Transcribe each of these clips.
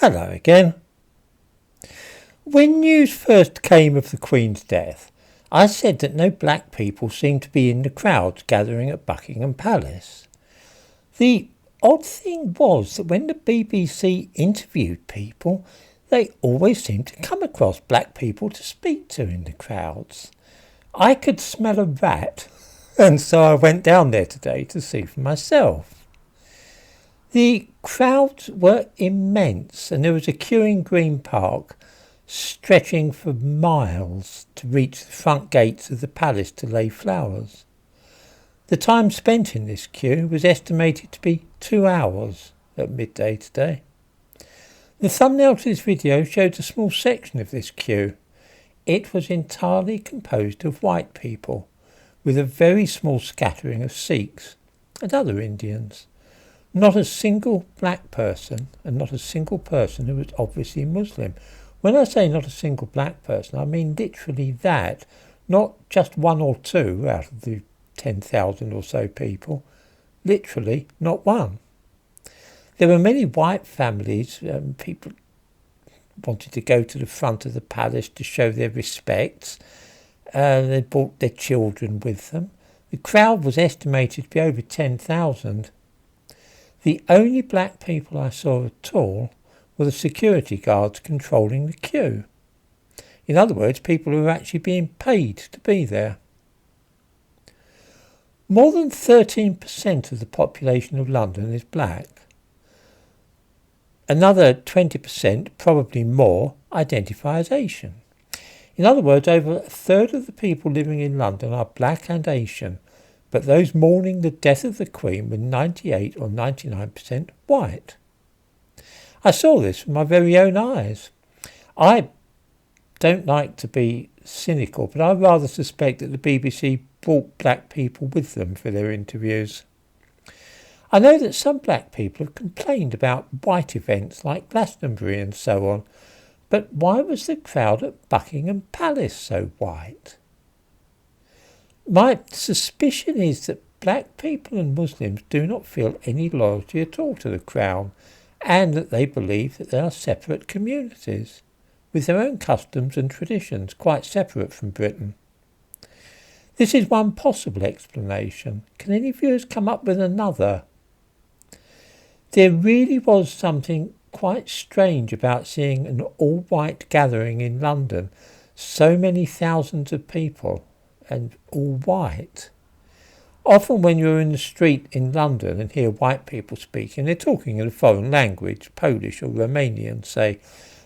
Hello again. When news first came of the Queen's death, I said that no black people seemed to be in the crowds gathering at Buckingham Palace. The odd thing was that when the BBC interviewed people, they always seemed to come across black people to speak to in the crowds. I could smell a rat, and so I went down there today to see for myself. The crowds were immense, and there was a queue in Green Park stretching for miles to reach the front gates of the palace to lay flowers. The time spent in this queue was estimated to be 2 hours at midday today. The thumbnail to this video showed a small section of this queue. It was entirely composed of white people, with a very small scattering of Sikhs and other Indians. Not a single black person, and not a single person who was obviously Muslim. When I say not a single black person, I mean literally that. Not just one or two out of the 10,000 or so people. Literally not one. There were many white families. People wanted to go to the front of the palace to show their respects. They brought their children with them. The crowd was estimated to be over 10,000. The only black people I saw at all were the security guards controlling the queue. In other words, people who were actually being paid to be there. More than 13% of the population of London is black. Another 20%, probably more, identify as Asian. In other words, over a third of the people living in London are black and Asian, but those mourning the death of the Queen were 98 or 99% white. I saw this with my very own eyes. I don't like to be cynical, but I rather suspect that the BBC brought black people with them for their interviews. I know that some black people have complained about white events like Glastonbury and so on, but why was the crowd at Buckingham Palace so white? My suspicion is that black people and Muslims do not feel any loyalty at all to the Crown, and that they believe that they are separate communities, with their own customs and traditions quite separate from Britain. This is one possible explanation. Can any viewers come up with another? There really was something quite strange about seeing an all-white gathering in London, so many thousands of people, and all white. Often when you're in the street in London and hear white people speaking, they're talking in a foreign language, Polish or Romanian, say.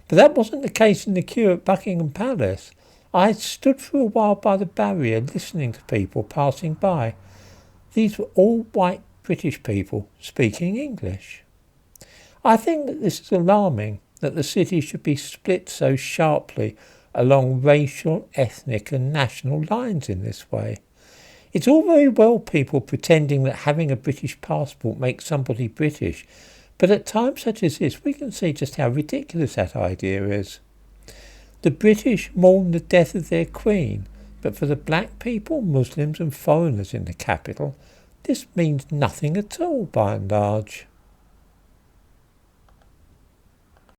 But that wasn't the case in the queue at Buckingham Palace. I stood for a while by the barrier listening to people passing by. These were all white British people speaking English. I think that this is alarming, that the city should be split so sharply along racial, ethnic and national lines in this way. It's all very well people pretending that having a British passport makes somebody British, but at times such as this we can see just how ridiculous that idea is. The British mourn the death of their Queen, but for the black people, Muslims and foreigners in the capital, this means nothing at all by and large.